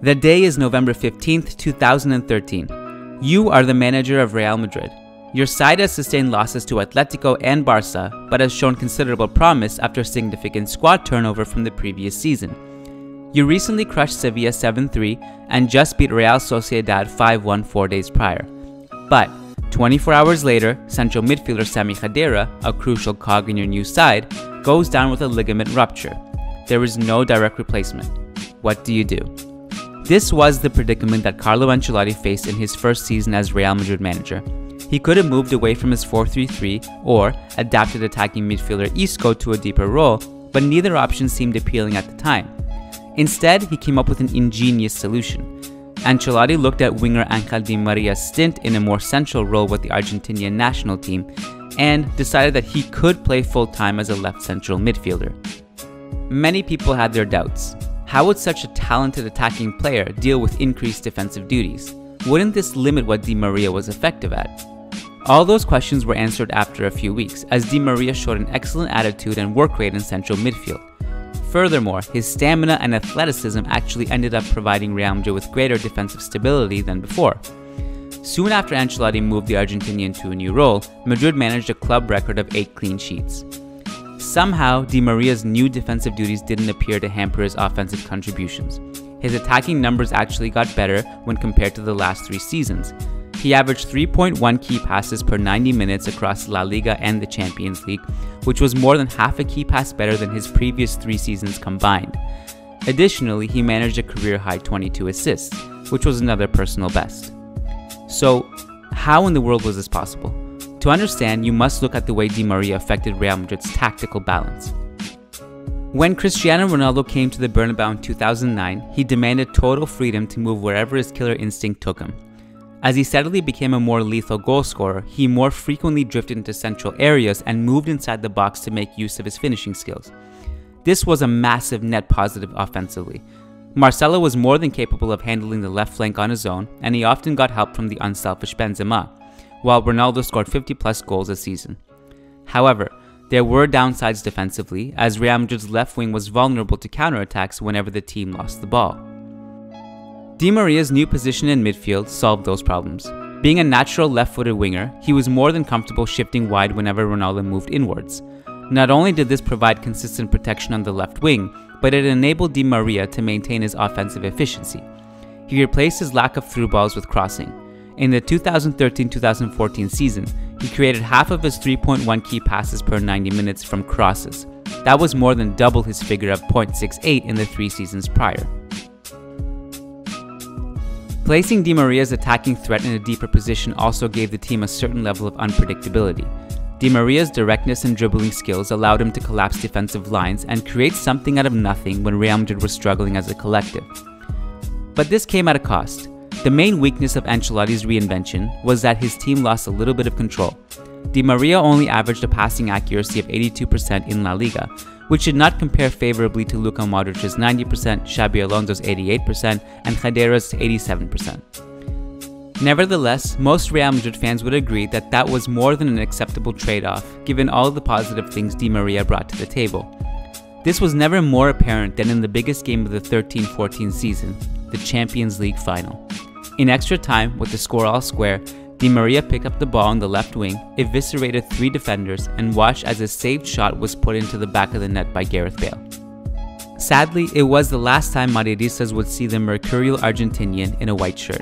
The day is November 15th, 2013. You are the manager of Real Madrid. Your side has sustained losses to Atletico and Barca, but has shown considerable promise after significant squad turnover from the previous season. You recently crushed Sevilla 7-3 and just beat Real Sociedad 5-1 4 days prior. But 24 hours later, central midfielder Sami Khedira, a crucial cog in your new side, goes down with a ligament rupture. There is no direct replacement. What do you do? This was the predicament that Carlo Ancelotti faced in his first season as Real Madrid manager. He could have moved away from his 4-3-3 or adapted attacking midfielder Isco to a deeper role, but neither option seemed appealing at the time. Instead, he came up with an ingenious solution. Ancelotti looked at winger Ángel Di Maria's stint in a more central role with the Argentinian national team and decided that he could play full-time as a left central midfielder. Many people had their doubts. How would such a talented attacking player deal with increased defensive duties? Wouldn't this limit what Di Maria was effective at? All those questions were answered after a few weeks, as Di Maria showed an excellent attitude and work rate in central midfield. Furthermore, his stamina and athleticism actually ended up providing Real Madrid with greater defensive stability than before. Soon after Ancelotti moved the Argentinian to a new role, Madrid managed a club record of 8 clean sheets. Somehow, Di Maria's new defensive duties didn't appear to hamper his offensive contributions. His attacking numbers actually got better when compared to the last 3 seasons. He averaged 3.1 key passes per 90 minutes across La Liga and the Champions League, which was more than half a key pass better than his previous 3 seasons combined. Additionally, he managed a career-high 22 assists, which was another personal best. So, how in the world was this possible? To understand, you must look at the way Di Maria affected Real Madrid's tactical balance. When Cristiano Ronaldo came to the Bernabeu in 2009, he demanded total freedom to move wherever his killer instinct took him. As he steadily became a more lethal goalscorer, he more frequently drifted into central areas and moved inside the box to make use of his finishing skills. This was a massive net positive offensively. Marcelo was more than capable of handling the left flank on his own, and he often got help from the unselfish Benzema, while Ronaldo scored 50+ goals a season. However, there were downsides defensively, as Real Madrid's left wing was vulnerable to counterattacks whenever the team lost the ball. Di Maria's new position in midfield solved those problems. Being a natural left-footed winger, he was more than comfortable shifting wide whenever Ronaldo moved inwards. Not only did this provide consistent protection on the left wing, but it enabled Di Maria to maintain his offensive efficiency. He replaced his lack of through balls with crossing. In the 2013-2014 season, he created half of his 3.1 key passes per 90 minutes from crosses. That was more than double his figure of 0.68 in the 3 seasons prior. Placing Di Maria's attacking threat in a deeper position also gave the team a certain level of unpredictability. Di Maria's directness and dribbling skills allowed him to collapse defensive lines and create something out of nothing when Real Madrid was struggling as a collective. But this came at a cost. The main weakness of Ancelotti's reinvention was that his team lost a little bit of control. Di Maria only averaged a passing accuracy of 82% in La Liga, which did not compare favorably to Luka Modric's 90%, Xabi Alonso's 88%, and Khedira's 87%. Nevertheless, most Real Madrid fans would agree that that was more than an acceptable trade-off, given all the positive things Di Maria brought to the table. This was never more apparent than in the biggest game of the 13-14 season, the Champions League final. In extra time, with the score all square, Di Maria picked up the ball on the left wing, eviscerated 3 defenders, and watched as a saved shot was put into the back of the net by Gareth Bale. Sadly, it was the last time Madridistas would see the mercurial Argentinian in a white shirt.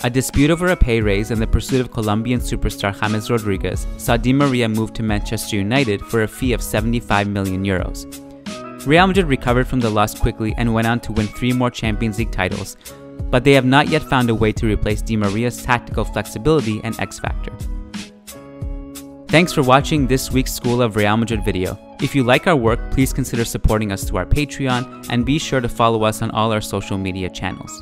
A dispute over a pay raise and the pursuit of Colombian superstar James Rodriguez saw Di Maria move to Manchester United for a fee of €75 million. Real Madrid recovered from the loss quickly and went on to win 3 more Champions League titles, but they have not yet found a way to replace Di Maria's tactical flexibility and X-Factor. Thanks for watching this week's School of Real Madrid video. If you like our work, please consider supporting us through our Patreon and be sure to follow us on all our social media channels.